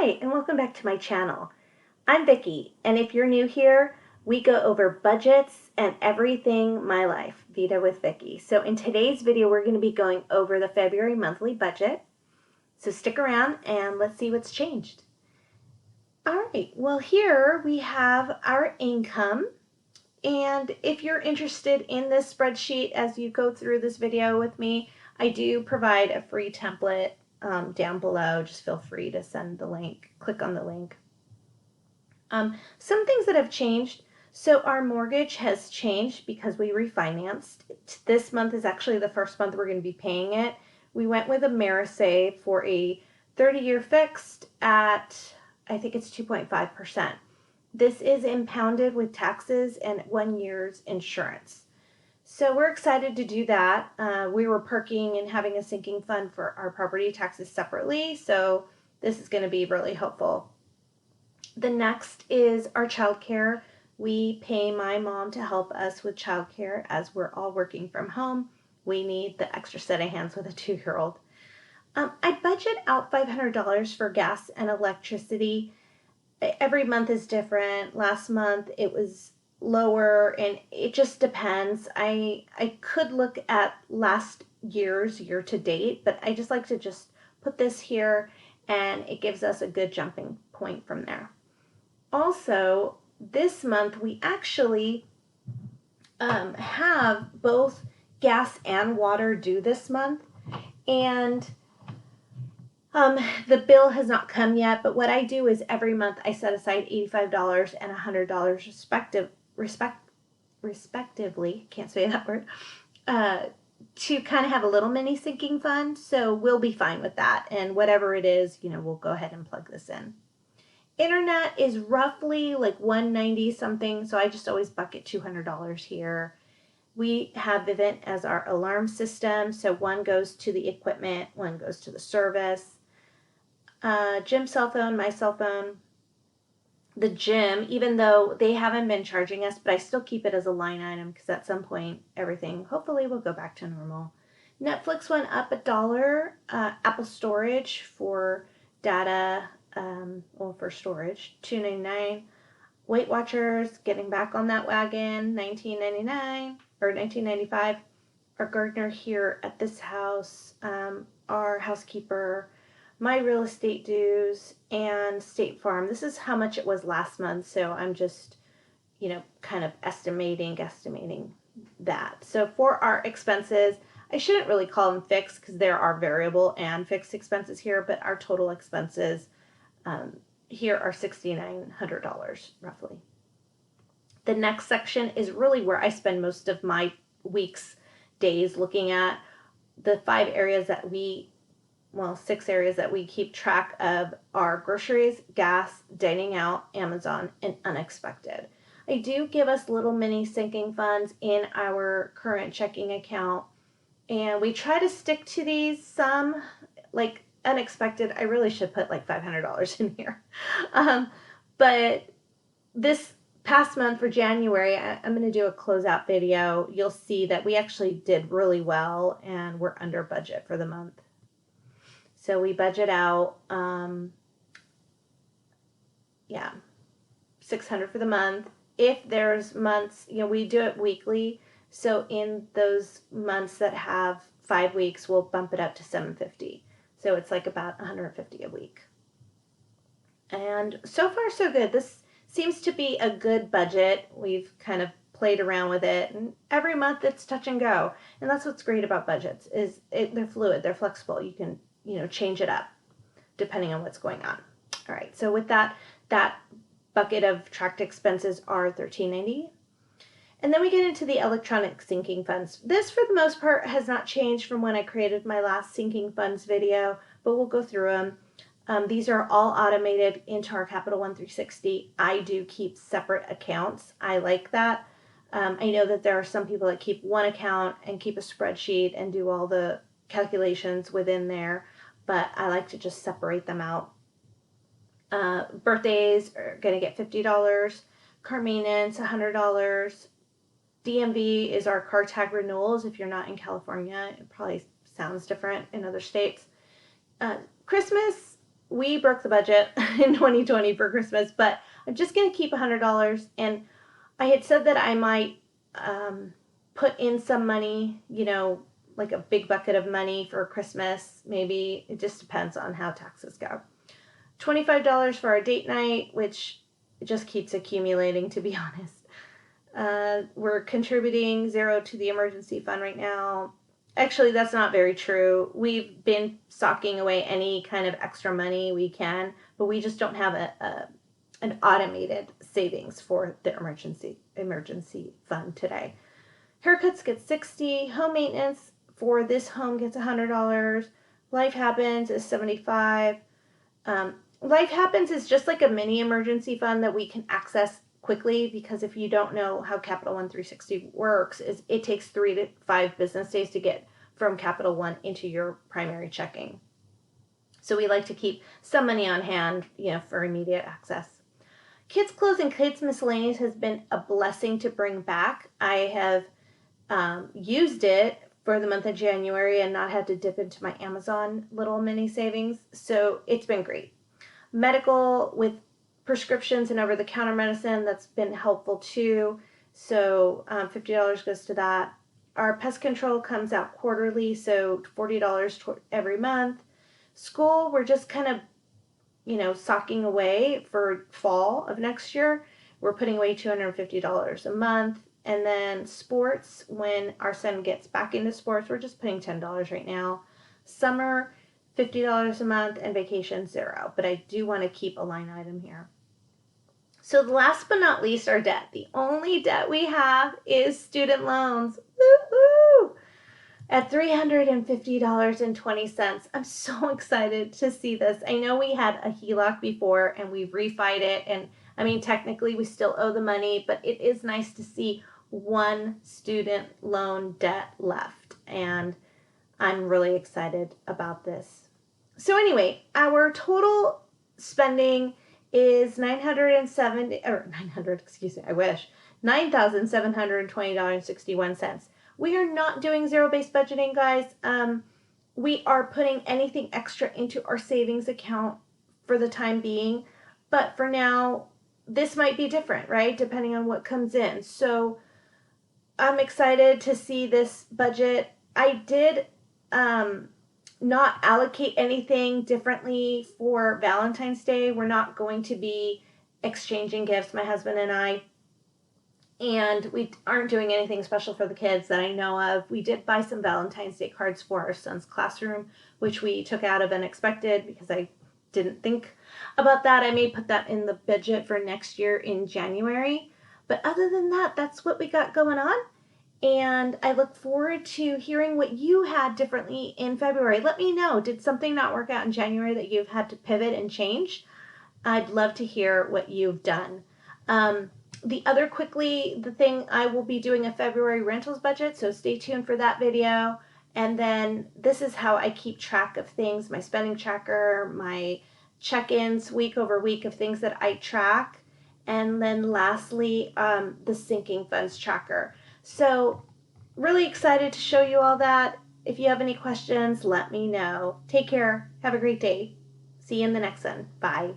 Hi, and welcome back to my channel. I'm Vicki, and if you're new here, we go over budgets and everything my life, Vita with Vicki. So in today's video, we're going to be going over the February monthly budget. So stick around and let's see what's changed. All right, well here we have our income. And if you're interested in this spreadsheet as you go through this video with me, I do provide a free template down below. Just feel free to send the link, click on the link. Some things that have changed. So our mortgage has changed because we refinanced. This month is actually the first month we're going to be paying it. We went with AmeriSave for a 30-year fixed at, I think it's 2.5%. This is impounded with taxes and 1 year's insurance. So we're excited to do that. We were perking and having a sinking fund for our property taxes separately, so this is going to be really helpful. The next is our childcare. We pay my mom to help us with childcare as we're all working from home. We need the extra set of hands with a 2-year-old. I budget out $500 for gas and electricity. Every month is different. Last month it was lower, and it just depends. I could look at last year's year to date, but I just like to just put this here, and it gives us a good jumping point from there. Also, this month we actually have both gas and water due this month, and the bill has not come yet, but what I do is every month I set aside $85 and $100 respectively, can't say that word, to kind of have a little mini sinking fund. So we'll be fine with that. And whatever it is, we'll go ahead and plug this in. Internet is roughly like $190 something. So I just always bucket $200 here. We have Vivint as our alarm system. So one goes to the equipment, one goes to the service. Jim's cell phone, my cell phone, the gym, even though they haven't been charging us, but I still keep it as a line item because at some point everything hopefully will go back to normal. Netflix went up $1. Apple storage for data, for storage, $2.99. Weight Watchers getting back on that wagon, $19.99 or $19.95. Our gardener here at this house, our housekeeper, my real estate dues, and State Farm. This is how much it was last month, so I'm just, kind of guesstimating that. So for our expenses, I shouldn't really call them fixed because there are variable and fixed expenses here, but our total expenses here are $6,900 roughly. The next section is really where I spend most of my week's days looking at the 6 areas that we keep track of are groceries, gas, dining out, Amazon, and unexpected. I do give us little mini sinking funds in our current checking account, and we try to stick to these. Some, like unexpected, I really should put like $500 in here. But this past month for January, I'm going to do a closeout video. You'll see that we actually did really well, and we're under budget for the month. So we budget out, $600 for the month. If there's months, we do it weekly. So in those months that have 5 weeks, we'll bump it up to $750. So it's like about $150 a week. And so far so good. This seems to be a good budget. We've kind of played around with it, and every month it's touch and go. And that's what's great about budgets is they're fluid, they're flexible. You can change it up depending on what's going on. All right, so with that bucket of tracked expenses are $13.90. And then we get into the electronic sinking funds. This, for the most part, has not changed from when I created my last sinking funds video, but we'll go through them. These are all automated into our Capital One 360. I do keep separate accounts. I like that. I know that there are some people that keep one account and keep a spreadsheet and do all the calculations within there, but I like to just separate them out. Birthdays are going to get $50. Car maintenance, $100. DMV is our car tag renewals. If you're not in California, it probably sounds different in other states. Christmas we broke the budget in 2020 for Christmas, but I'm just going to keep $100. And I had said that I might put in some money, like a big bucket of money for Christmas. Maybe it just depends on how taxes go. $25 for our date night, which just keeps accumulating, to be honest. We're contributing 0 to the emergency fund right now. Actually, that's not very true. We've been socking away any kind of extra money we can, but we just don't have an automated savings for the emergency fund today. Haircuts get $60. Home maintenance for this home gets $100. Life Happens is $75. Life Happens is just like a mini emergency fund that we can access quickly, because if you don't know how Capital One 360 works, is it takes 3 to 5 business days to get from Capital One into your primary checking. So we like to keep some money on hand, for immediate access. Kids clothes and kids miscellaneous has been a blessing to bring back. I have used it for the month of January and not had to dip into my Amazon little mini savings. So it's been great. Medical with prescriptions and over-the-counter medicine, that's been helpful too. So $50 goes to that. Our pest control comes out quarterly, so $40 every month. School, we're just kind of, socking away for fall of next year. We're putting away $250 a month. And then sports, when our son gets back into sports, we're just putting $10 right now. Summer, $50 a month, and vacation, 0. But I do want to keep a line item here. So last but not least, our debt. The only debt we have is student loans. Woo-hoo! At $350.20. I'm so excited to see this. I know we had a HELOC before and we've refied it. And technically we still owe the money, but it is nice to see one student loan debt left. And I'm really excited about this. So anyway, our total spending is $9,720.61. We are not doing zero-based budgeting, guys. We are putting anything extra into our savings account for the time being. But for now, this might be different, right? Depending on what comes in. So I'm excited to see this budget. I did not allocate anything differently for Valentine's Day. We're not going to be exchanging gifts, my husband and I. And we aren't doing anything special for the kids that I know of. We did buy some Valentine's Day cards for our son's classroom, which we took out of unexpected because I didn't think about that. I may put that in the budget for next year in January. But other than that, that's what we got going on. And I look forward to hearing what you had differently in February. Let me know. Did something not work out in January that you've had to pivot and change? I'd love to hear what you've done. The thing, I will be doing a February rentals budget, so stay tuned for that video. And then this is how I keep track of things, my spending tracker, my check-ins week over week of things that I track. And then lastly, the sinking funds tracker. So really excited to show you all that. If you have any questions, let me know. Take care. Have a great day. See you in the next one. Bye.